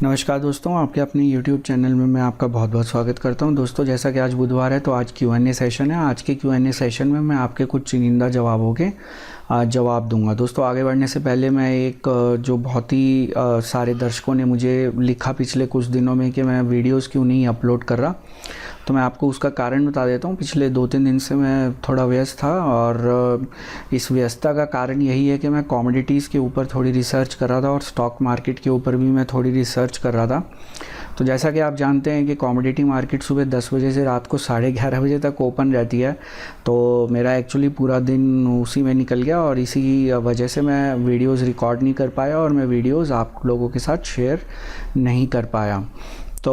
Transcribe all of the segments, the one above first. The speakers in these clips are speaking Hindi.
नमस्कार दोस्तों, आपके अपने YouTube चैनल में मैं आपका बहुत बहुत स्वागत करता हूं। दोस्तों, जैसा कि आज बुधवार है तो आज Q&A सेशन है। आज के Q&A सेशन में मैं आपके कुछ चुनिंदा जवाबों के जवाब दूंगा। दोस्तों, आगे बढ़ने से पहले मैं एक जो बहुत ही सारे दर्शकों ने मुझे लिखा पिछले कुछ दिनों में कि मैं वीडियोस क्यों नहीं अपलोड कर रहा, तो मैं आपको उसका कारण बता देता हूँ। पिछले 2-3 दिन से मैं थोड़ा व्यस्त था और इस व्यस्तता का कारण यही है कि मैं कमोडिटीज़ के ऊपर थोड़ी रिसर्च कर रहा था और स्टॉक मार्केट के ऊपर भी मैं थोड़ी रिसर्च कर रहा था। तो जैसा कि आप जानते हैं कि कमोडिटी मार्केट सुबह 10 बजे से रात को 11:30 बजे तक ओपन रहती है, तो मेरा एक्चुअली पूरा दिन उसी में निकल गया और इसी वजह से मैं वीडियोस रिकॉर्ड नहीं कर पाया और मैं वीडियोस आप लोगों के साथ शेयर नहीं कर पाया। तो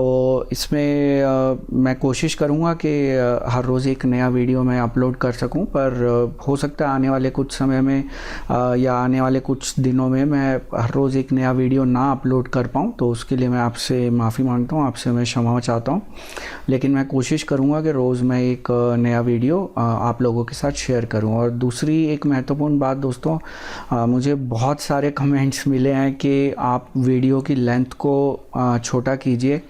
इसमें मैं कोशिश करूँगा कि हर रोज़ एक नया वीडियो मैं अपलोड कर सकूं, पर हो सकता है आने वाले कुछ समय में या आने वाले कुछ दिनों में मैं हर रोज़ एक नया वीडियो ना अपलोड कर पाऊं, तो उसके लिए मैं आपसे माफ़ी मांगता हूं, आपसे मैं क्षमा चाहता हूं। लेकिन मैं कोशिश करूंगा कि रोज़ मैं एक नया वीडियो आप लोगों के साथ शेयर करूं। और दूसरी एक महत्वपूर्ण बात दोस्तों, मुझे बहुत सारे कमेंट्स मिले हैं कि आप वीडियो की लेंथ को छोटा कीजिए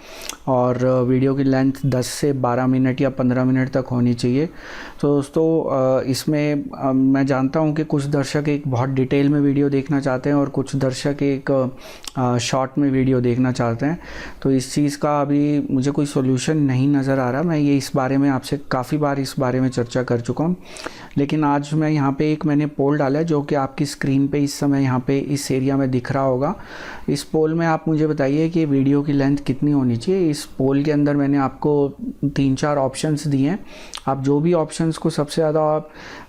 और वीडियो की लेंथ 10 से 12 मिनट या 15 मिनट तक होनी चाहिए। तो दोस्तों, इसमें मैं जानता हूं कि कुछ दर्शक एक बहुत डिटेल में वीडियो देखना चाहते हैं और कुछ दर्शक एक शॉर्ट में वीडियो देखना चाहते हैं। तो इस चीज़ का अभी मुझे कोई सोल्यूशन नहीं नज़र आ रहा। मैं ये इस बारे में आपसे काफ़ी बार इस बारे में चर्चा कर चुका हूँ, लेकिन आज मैं यहाँ पे मैंने पोल डाला है जो कि आपकी स्क्रीन पे इस समय यहाँ पे इस एरिया में दिख रहा होगा। इस पोल में आप मुझे बताइए कि वीडियो की लेंथ कितनी होनी चाहिए। इस पोल के अंदर मैंने आपको 3-4 ऑप्शंस दिए हैं। आप जो भी ऑप्शंस को सबसे ज़्यादा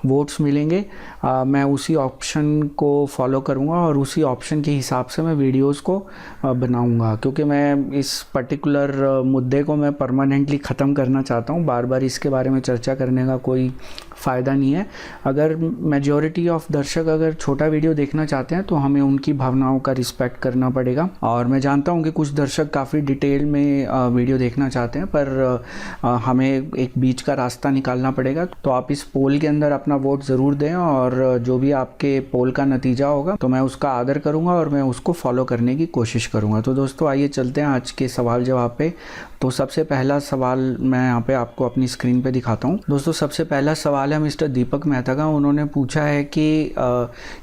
वोट्स मिलेंगे, मैं उसी ऑप्शन को फॉलो करूँगा और उसी ऑप्शन के हिसाब से मैं वीडियोस को बनाऊँगा, क्योंकि मैं इस पर्टिकुलर मुद्दे को मैं परमानेंटली ख़त्म करना चाहता हूँ। बार बार इसके बारे में चर्चा करने का कोई फ़ायदा नहीं है। अगर मेजॉरिटी ऑफ दर्शक अगर छोटा वीडियो देखना चाहते हैं तो हमें उनकी भावनाओं का रिस्पेक्ट करना पड़ेगा। और मैं जानता हूं कि कुछ दर्शक काफ़ी डिटेल में वीडियो देखना चाहते हैं, पर हमें एक बीच का रास्ता निकालना पड़ेगा। तो आप इस पोल के अंदर अपना वोट ज़रूर दें और जो भी आपके पोल का नतीजा होगा तो मैं उसका आदर करूँगा और मैं उसको फॉलो करने की कोशिश करूँगा। तो दोस्तों, आइए चलते हैं आज के सवाल जवाब पे। तो सबसे पहला सवाल मैं यहाँ पे आपको अपनी स्क्रीन पे दिखाता हूँ। दोस्तों, सबसे पहला सवाल है मिस्टर दीपक मेहता का। उन्होंने पूछा है कि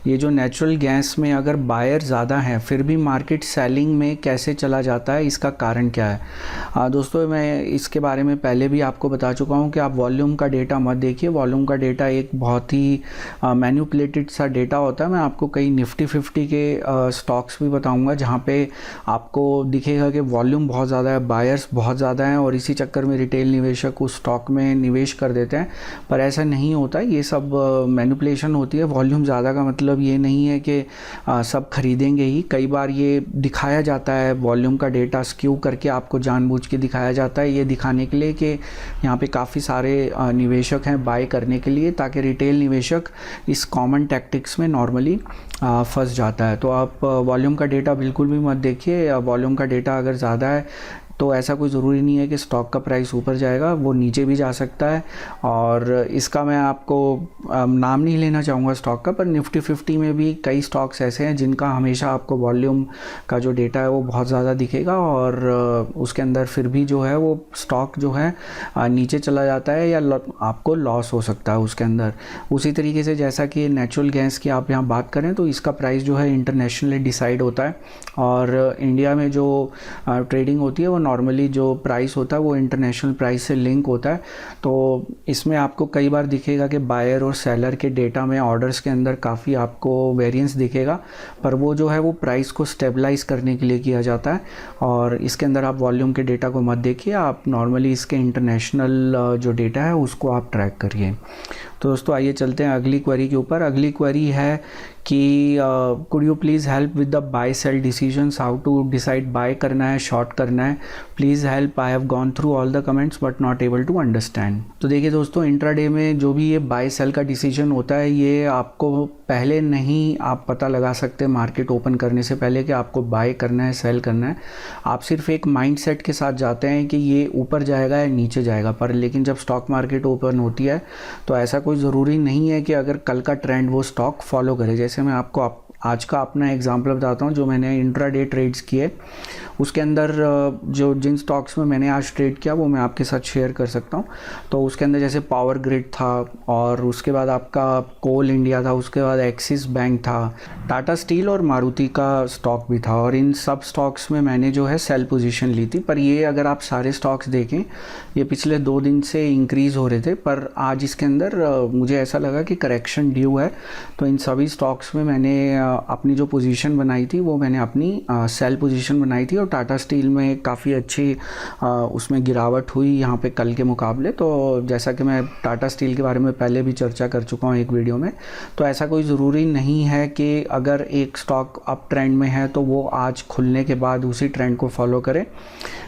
ये जो नेचुरल गैस में अगर बायर ज़्यादा हैं फिर भी मार्केट सेलिंग में कैसे चला जाता है, इसका कारण क्या है। दोस्तों, मैं इसके बारे में पहले भी आपको बता चुका हूँ कि आप वॉल्यूम का डेटा मत देखिए। वॉल्यूम का डेटा एक बहुत ही मैन्युपुलेटेड सा डेटा होता है। मैं आपको कई निफ्टी 50 के स्टॉक्स भी बताऊँगा जहाँ पे आपको दिखेगा कि वॉल्यूम बहुत ज़्यादा है, बायर्स बहुत ज़्यादा हैं और इसी चक्कर में रिटेल निवेशक उस स्टॉक में निवेश कर देते हैं। पर ऐसा नहीं होता, ये सब मैनिपुलेशन होती है। वॉल्यूम ज़्यादा का मतलब ये नहीं है कि सब खरीदेंगे ही। कई बार ये दिखाया जाता है, वॉल्यूम का डेटा स्क्यू करके आपको जानबूझ के दिखाया जाता है, ये दिखाने के लिए कि यहाँ पे काफ़ी सारे निवेशक हैं बाय करने के लिए, ताकि रिटेल निवेशक इस कॉमन टैक्टिक्स में नॉर्मली फंस जाता है। तो आप वॉल्यूम का डेटा बिल्कुल भी मत देखिए। वॉल्यूम का डेटा अगर ज़्यादा है तो ऐसा कोई ज़रूरी नहीं है कि स्टॉक का प्राइस ऊपर जाएगा, वो नीचे भी जा सकता है। और इसका मैं आपको नाम नहीं लेना चाहूँगा स्टॉक का, पर निफ्टी 50 में भी कई स्टॉक्स ऐसे हैं जिनका हमेशा आपको वॉल्यूम का जो डेटा है वो बहुत ज़्यादा दिखेगा और उसके अंदर फिर भी जो है वो स्टॉक जो है नीचे चला जाता है या आपको लॉस हो सकता है उसके अंदर। उसी तरीके से जैसा कि नेचुरल गैस की आप यहाँ बात करें तो इसका प्राइस जो है इंटरनेशनली डिसाइड होता है और इंडिया में जो ट्रेडिंग होती है वो नॉर्मली जो प्राइस होता है वो इंटरनेशनल प्राइस से लिंक होता है। तो इसमें आपको कई बार दिखेगा कि बायर और सेलर के डेटा में ऑर्डर्स के अंदर काफ़ी आपको वेरिएंस दिखेगा, पर वो जो है वो प्राइस को स्टेबलाइज करने के लिए किया जाता है। और इसके अंदर आप वॉल्यूम के डेटा को मत देखिए, आप नॉर्मली इसके इंटरनेशनल जो डेटा है उसको आप ट्रैक करिए। तो दोस्तों, आइए चलते हैं अगली क्वेरी के ऊपर। अगली क्वेरी है कि could you please help with the buy sell decisions, how to decide buy करना है शॉर्ट करना है, please help, I have gone through all the comments but not able to understand. तो देखिए दोस्तों, इंट्राडे में जो भी ये बाय सेल का डिसीजन होता है ये आपको पहले नहीं आप पता लगा सकते मार्केट ओपन करने से पहले कि आपको बाय करना है सेल करना है। आप सिर्फ एक माइंडसेट के साथ जाते हैं कि ये ऊपर जाएगा या नीचे जाएगा, पर लेकिन जब स्टॉक मार्केट ओपन होती है तो ऐसा कोई ज़रूरी नहीं है कि अगर कल का ट्रेंड वो स्टॉक फॉलो करे। जैसे मैं आपको आज का अपना एग्जांपल बताता हूँ जो मैंने इंट्राडे ट्रेड्स किए, उसके अंदर जो जिन स्टॉक्स में मैंने आज ट्रेड किया वो मैं आपके साथ शेयर कर सकता हूँ। तो उसके अंदर जैसे पावर ग्रिड था, और उसके बाद आपका कोल इंडिया था, उसके बाद एक्सिस बैंक था, टाटा स्टील और मारुति का स्टॉक भी था, और इन सब स्टॉक्स में मैंने जो है सेल पोजीशन ली थी। पर ये अगर आप सारे स्टॉक्स देखें, ये पिछले 2 दिन से इंक्रीज़ हो रहे थे, पर आज इसके अंदर मुझे ऐसा लगा कि करेक्शन ड्यू है। तो इन सभी स्टॉक्स में मैंने अपनी जो पोजीशन बनाई थी वो मैंने अपनी सेल पोजीशन बनाई थी। और टाटा स्टील में काफ़ी अच्छी उसमें गिरावट हुई यहाँ पे कल के मुकाबले। तो जैसा कि मैं टाटा स्टील के बारे में पहले भी चर्चा कर चुका हूँ एक वीडियो में, तो ऐसा कोई ज़रूरी नहीं है कि अगर एक स्टॉक अप ट्रेंड में है तो वो आज खुलने के बाद उसी ट्रेंड को फॉलो करे।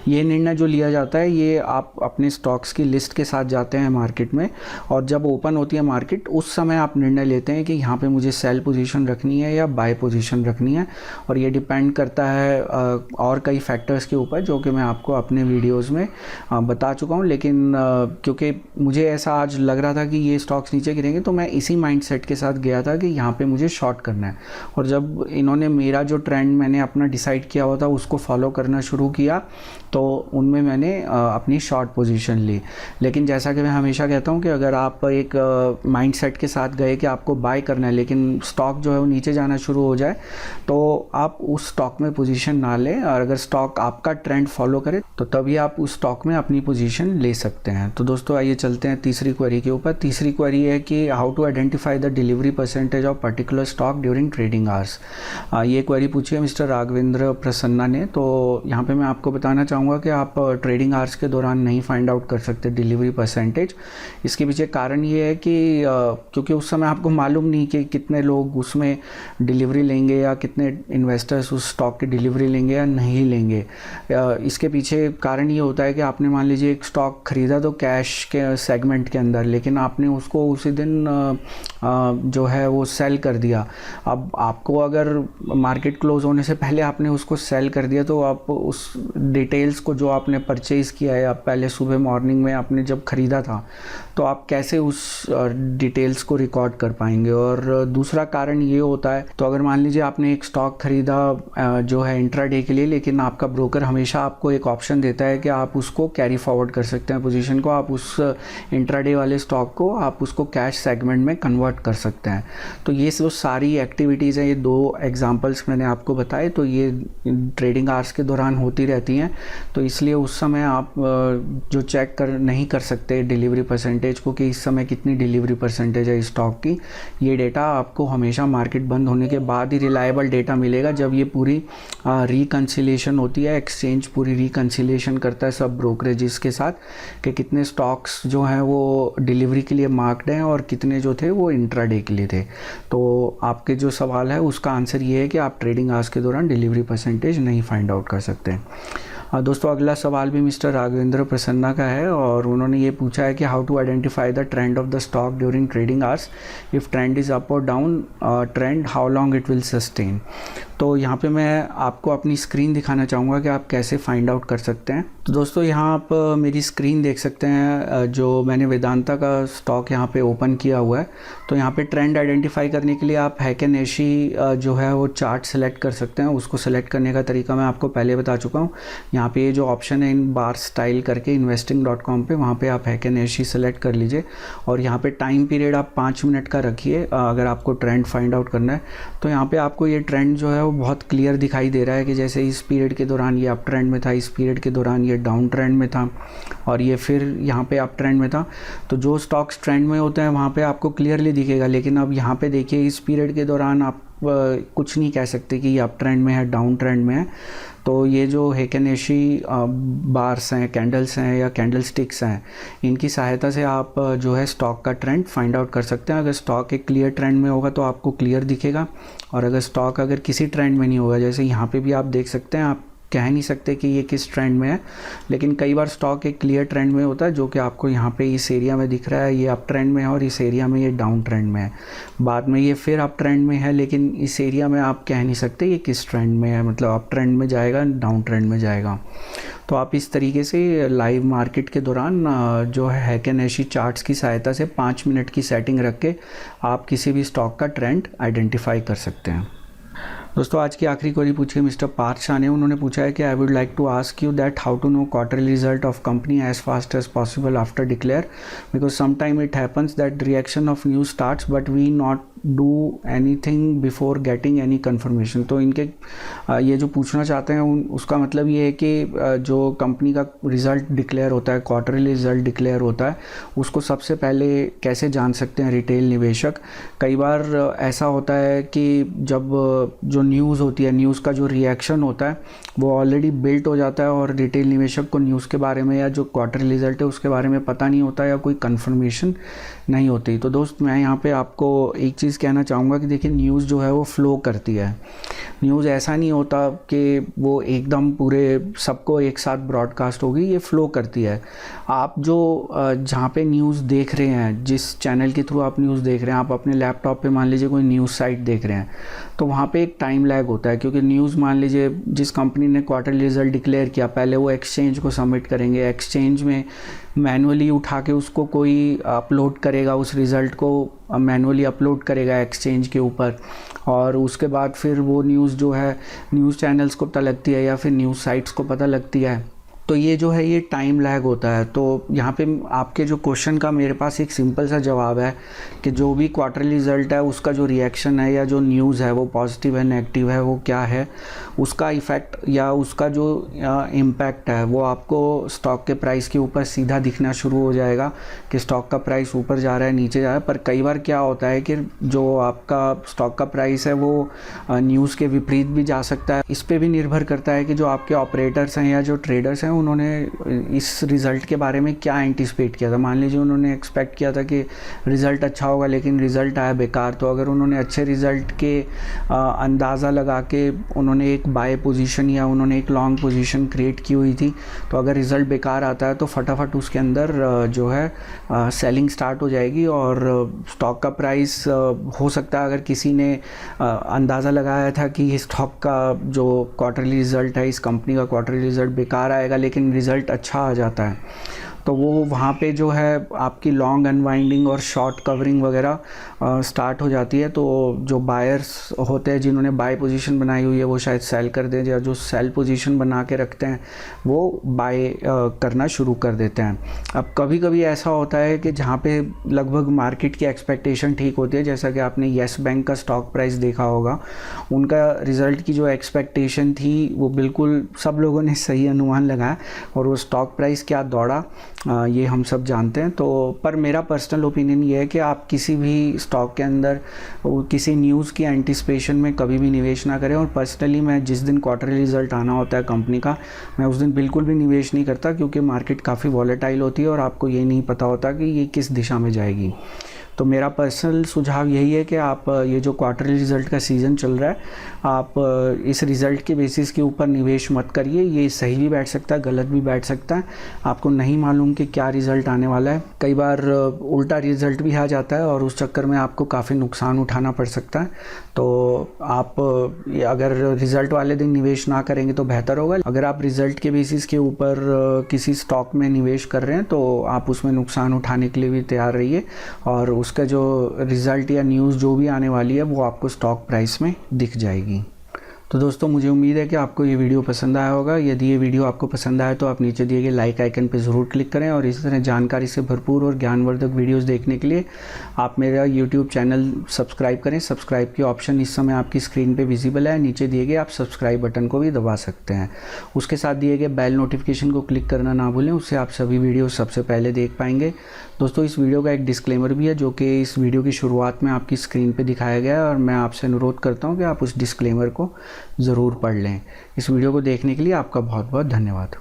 ये निर्णय जो लिया जाता है ये आप अपने स्टॉक्स की लिस्ट के साथ जाते हैं मार्केट में, और जब ओपन होती है मार्केट उस समय आप निर्णय लेते हैं कि यहाँ पे मुझे सेल पोजीशन रखनी है या बाय पोजीशन रखनी है। और ये डिपेंड करता है और कई फैक्टर्स के ऊपर जो कि मैं आपको अपने वीडियोस में बता चुका हूँ। लेकिन क्योंकि मुझे ऐसा आज लग रहा था कि ये स्टॉक्स नीचे गिरेंगे, तो मैं इसी माइंडसेट के साथ गया था कि यहाँ पे मुझे शॉर्ट करना है। और जब इन्होंने मेरा जो ट्रेंड मैंने अपना डिसाइड किया हुआ था उसको फॉलो करना शुरू किया, तो उनमें मैंने अपनी शॉर्ट पोजीशन ली। लेकिन जैसा कि मैं हमेशा कहता हूँ कि अगर आप एक माइंडसेट के साथ गए कि आपको बाय करना है, लेकिन स्टॉक जो है वो नीचे जाना शुरू हो जाए, तो आप उस स्टॉक में पोजीशन ना लें। और अगर स्टॉक आपका ट्रेंड फॉलो करे तो तभी आप उस स्टॉक में अपनी पोजीशन ले सकते हैं। तो दोस्तों आइए चलते हैं तीसरी क्वेरी के ऊपर। तीसरी क्वेरी है कि how to identify the delivery percentage of particular stock during trading hours. ये क्वेरी पूछी है मिस्टर राघवेंद्र प्रसन्ना ने। तो यहाँ पे मैं आपको बताना चाहूँगा कि आप ट्रेडिंग आवर्स के दौरान नहीं फाइंड आउट कर सकते डिलीवरी परसेंटेज। इसके पीछे कारण ये है कि क्योंकि उस समय आपको मालूम नहीं कि कितने लोग उसमें डिलीवरी लेंगे या कितने इन्वेस्टर्स उस स्टॉक की डिलीवरी लेंगे या नहीं लेंगे। इसके पीछे कारण ये होता है कि आपने मान लीजिए एक स्टॉक खरीदा तो कैश के सेगमेंट के अंदर, लेकिन आपने उसको उसी दिन जो है वो सेल कर दिया। अब आपको अगर मार्केट क्लोज होने से पहले आपने उसको सेल कर दिया, तो आप उस डिटेल्स को जो आपने परचेज़ किया है, आप पहले सुबह मॉर्निंग में आपने जब ख़रीदा था, तो आप कैसे उस डिटेल्स को रिकॉर्ड कर पाएंगे। और दूसरा कारण ये होता है, तो अगर मान लीजिए आपने एक स्टॉक खरीदा जो है इंट्राडे के लिए, लेकिन आपका ब्रोकर हमेशा आपको एक ऑप्शन देता है कि आप उसको कैरी फॉरवर्ड कर सकते हैं पोजीशन को, आप उस इंट्राडे वाले स्टॉक को आप उसको कैश सेगमेंट में कन्वर्ट कर सकते हैं। तो ये जो सारी एक्टिविटीज़ हैं, ये 2 एग्जांपल्स मैंने आपको बताए, तो ये ट्रेडिंग आवर्स के दौरान होती रहती हैं। तो इसलिए उस समय आप जो चेक नहीं कर सकते डिलीवरी परसेंटेज को कि इस समय कितनी डिलीवरी परसेंटेज है इस स्टॉक की। ये डेटा आपको हमेशा मार्केट बंद होने के बाद ही रिलायबल डेटा मिलेगा, जब ये पूरी रिकन्सिलेशन होती है, एक्सचेंज पूरी रिकन्सिलेशन करता है सब ब्रोकरेजेस के साथ कि कितने स्टॉक्स जो हैं वो डिलीवरी के लिए मार्क्ड हैं और कितने जो थे वो इंट्राडे के लिए थे। तो आपके जो सवाल है उसका आंसर ये है कि आप ट्रेडिंग आवर्स के दौरान डिलीवरी परसेंटेज नहीं फाइंड आउट कर सकते। दोस्तों अगला सवाल भी मिस्टर राघवेंद्र प्रसन्ना का है, और उन्होंने ये पूछा है कि how to identify the trend of the stock during trading hours, if trend is up or down trend, how long it will sustain. तो यहाँ पे मैं आपको अपनी स्क्रीन दिखाना चाहूँगा कि आप कैसे फाइंड आउट कर सकते हैं। तो दोस्तों यहाँ आप मेरी स्क्रीन देख सकते हैं, जो मैंने वेदांता का स्टॉक यहाँ पे ओपन किया हुआ है। तो यहाँ पे ट्रेंड आइडेंटिफाई करने के लिए आप हैकन एशी जो है वो चार्ट सेलेक्ट कर सकते हैं। उसको सेलेक्ट करने का तरीका मैं आपको पहले बता चुका हूँ। यहाँ पे ये जो ऑप्शन है इन बार स्टाइल करके investing.com पे, वहाँ पे आप हैकन एशी सेलेक्ट कर लीजिए, और यहाँ पे टाइम पीरियड आप 5 मिनट का रखिए अगर आपको ट्रेंड फाइंड आउट करना है। तो यहाँ पे आपको ये ट्रेंड जो है वो बहुत क्लियर दिखाई दे रहा है कि जैसे इस पीरियड के दौरान ये अप ट्रेंड में था, इस पीरियड के दौरान ये डाउन ट्रेंड में था, और ये फिर यहाँ पे अप ट्रेंड में था। तो जो स्टॉक्स ट्रेंड में होते हैं वहाँ पे आपको क्लियरली दिखेगा, लेकिन अब यहाँ पे देखिए इस पीरियड के दौरान आप कुछ नहीं कह सकते कि ये अप ट्रेंड में है डाउन ट्रेंड में है। तो ये जो हैकन एशी बार्स हैं, कैंडल्स हैं या कैंडल स्टिक्स हैं, इनकी सहायता से आप जो है स्टॉक का ट्रेंड फाइंड आउट कर सकते हैं। अगर स्टॉक एक क्लियर ट्रेंड में होगा तो आपको क्लियर दिखेगा, और अगर स्टॉक अगर किसी ट्रेंड में नहीं होगा, जैसे यहाँ पे भी आप देख सकते हैं, आप कह नहीं सकते कि ये किस ट्रेंड में है, लेकिन कई बार स्टॉक एक क्लियर ट्रेंड में होता है, जो कि आपको यहाँ पे इस एरिया में दिख रहा है, ये अप ट्रेंड में है और इस एरिया में ये डाउन ट्रेंड में है। बाद में ये फिर अप ट्रेंड में है, लेकिन इस एरिया में आप कह नहीं सकते ये किस ट्रेंड में है, मतलब अप ट्रेंड में जाएगा डाउन ट्रेंड में जाएगा। तो आप इस तरीके से लाइव मार्केट के दौरान जो है हैकन एशी चार्ट्स की सहायता से 5 मिनट की सेटिंग रख के आप किसी भी स्टॉक का ट्रेंड आइडेंटिफाई कर सकते हैं। दोस्तों आज की आखिरी क्वेरी पूछी मिस्टर पार्थ शाह ने। उन्होंने पूछा है कि I would like to ask you that how to know quarterly result of company as fast as possible after declare, because sometime it happens that reaction of news starts but we not do anything before getting any confirmation. तो इनके ये जो पूछना चाहते हैं उसका मतलब ये है कि जो कंपनी का रिज़ल्ट डिक्लेयर होता है, क्वार्टरली रिज़ल्ट डिक्लेयर होता है, उसको सबसे पहले कैसे जान सकते हैं रिटेल निवेशक। कई बार ऐसा होता है कि जब जो न्यूज़ होती है, न्यूज़ का जो रिएक्शन होता है वो ऑलरेडी बिल्ट हो जाता है और रिटेल निवेशक को न्यूज़ के बारे में या जो क्वार्टरली रिज़ल्ट है उसके बारे में पता नहीं होता या कोई कन्फर्मेशन नहीं होती। तो दोस्त मैं यहाँ पे आपको एक चीज़ कहना चाहूँगा कि देखिए न्यूज़ जो है वो फ़्लो करती है। न्यूज़ ऐसा नहीं होता कि वो एकदम पूरे सबको एक साथ ब्रॉडकास्ट होगी, ये फ़्लो करती है। आप जो जहाँ पे न्यूज़ देख रहे हैं, जिस चैनल के थ्रू आप न्यूज़ देख रहे हैं, आप अपने लैपटॉप पे मान लीजिए कोई न्यूज़ साइट देख रहे हैं, तो वहाँ पे एक टाइम लैग होता है, क्योंकि न्यूज़ मान लीजिए जिस कंपनी ने क्वार्टरली रिजल्ट डिक्लेयर किया, पहले वो एक्सचेंज को सबमिट करेंगे, एक्सचेंज में मैनुअली उठा के उसको कोई अपलोड करेगा, उस रिज़ल्ट को मैनुअली अपलोड करेगा एक्सचेंज के ऊपर, और उसके बाद फिर वो न्यूज़ जो है न्यूज़ चैनल्स को पता लगती है या फिर न्यूज़ साइट्स को पता लगती है। तो ये जो है ये टाइम लैग होता है। तो यहाँ पे आपके जो क्वेश्चन का मेरे पास एक सिंपल सा जवाब है कि जो भी क्वार्टरली रिज़ल्ट है उसका जो रिएक्शन है या जो न्यूज़ है वो पॉजिटिव है नेगेटिव है, वो क्या है, उसका इफ़ेक्ट या उसका जो इम्पैक्ट है वो आपको स्टॉक के प्राइस के ऊपर सीधा दिखना शुरू हो जाएगा कि स्टॉक का प्राइस ऊपर जा रहा है नीचे जा रहा है। पर कई बार क्या होता है कि जो आपका स्टॉक का प्राइस है वो न्यूज़ के विपरीत भी जा सकता है। इस पर भी निर्भर करता है कि जो आपके ऑपरेटर्स हैं या जो ट्रेडर्स हैं उन्होंने इस रिज़ल्ट के बारे में क्या एंटिसिपेट किया था। मान लीजिए उन्होंने एक्सपेक्ट किया था कि रिज़ल्ट अच्छा होगा लेकिन रिज़ल्ट आया बेकार, तो अगर उन्होंने अच्छे रिज़ल्ट के अंदाज़ा लगा के उन्होंने एक बाय पोजीशन या उन्होंने एक लॉन्ग पोजीशन क्रिएट की हुई थी, तो अगर रिज़ल्ट बेकार आता है तो फटाफट उसके अंदर जो है सेलिंग स्टार्ट हो जाएगी और स्टॉक का प्राइस हो सकता है, अगर किसी ने अंदाज़ा लगाया था कि इस स्टॉक का जो क्वार्टरली रिज़ल्ट है, इस कंपनी का क्वार्टरली रिज़ल्ट बेकार आएगा लेकिन रिज़ल्ट अच्छा आ जाता है, तो वो वहाँ पे जो है आपकी लॉन्ग अनवाइंडिंग और शॉर्ट कवरिंग वगैरह स्टार्ट हो जाती है। तो जो बायर्स होते हैं जिन्होंने बाय पोजीशन बनाई हुई है वो शायद सेल कर दें, या जो सेल पोजीशन बना के रखते हैं वो बाय करना शुरू कर देते हैं। अब कभी कभी ऐसा होता है कि जहाँ पे लगभग मार्केट की एक्सपेक्टेशन ठीक होती है, जैसा कि आपने येस बैंक का स्टॉक प्राइस देखा होगा, उनका रिज़ल्ट की जो एक्सपेक्टेशन थी वो बिल्कुल सब लोगों ने सही अनुमान लगाया और वो स्टॉक प्राइस क्या दौड़ा ये हम सब जानते हैं। तो पर मेरा पर्सनल ओपिनियन ये है कि आप किसी भी स्टॉक के अंदर किसी न्यूज़ की एंटिसिपेशन में कभी भी निवेश ना करें। और पर्सनली मैं जिस दिन क्वार्टरली रिज़ल्ट आना होता है कंपनी का, मैं उस दिन बिल्कुल भी निवेश नहीं करता, क्योंकि मार्केट काफ़ी वॉलेटाइल होती है और आपको ये नहीं पता होता कि ये किस दिशा में जाएगी। तो मेरा पर्सनल सुझाव यही है कि आप ये जो क्वार्टरली रिज़ल्ट का सीज़न चल रहा है, आप इस रिज़ल्ट के बेसिस के ऊपर निवेश मत करिए। ये सही भी बैठ सकता है, गलत भी बैठ सकता है, आपको नहीं मालूम कि क्या रिज़ल्ट आने वाला है। कई बार उल्टा रिज़ल्ट भी आ जाता है और उस चक्कर में आपको काफ़ी नुकसान उठाना पड़ सकता है। तो आप अगर रिज़ल्ट वाले दिन निवेश ना करेंगे तो बेहतर होगा। अगर आप रिज़ल्ट के बेसिस के ऊपर किसी स्टॉक में निवेश कर रहे हैं तो आप उसमें नुकसान उठाने के लिए भी तैयार रहिए, और उसका जो रिज़ल्ट या न्यूज़ जो भी आने वाली है वो आपको स्टॉक प्राइस में दिख जाएगी। तो दोस्तों मुझे उम्मीद है कि आपको ये वीडियो पसंद आया होगा। यदि ये वीडियो आपको पसंद आए तो आप नीचे दिए गए लाइक आइकन पर ज़रूर क्लिक करें, और इसी तरह जानकारी से भरपूर और ज्ञानवर्धक वीडियोस देखने के लिए आप मेरा यूट्यूब चैनल सब्सक्राइब करें। सब्सक्राइब की ऑप्शन इस समय आपकी स्क्रीन पे विजिबल है, नीचे दिए गए आप सब्सक्राइब बटन को भी दबा सकते हैं। उसके साथ दिए गए बेल नोटिफिकेशन को क्लिक करना ना भूलें, उससे आप सभी वीडियो सबसे पहले देख पाएंगे। दोस्तों इस वीडियो का एक डिस्क्लेमर भी है जो कि इस वीडियो की शुरुआत में आपकी स्क्रीन पे दिखाया गया है, और मैं आपसे अनुरोध करता हूं कि आप उस डिस्क्लेमर को ज़रूर पढ़ लें। इस वीडियो को देखने के लिए आपका बहुत बहुत धन्यवाद।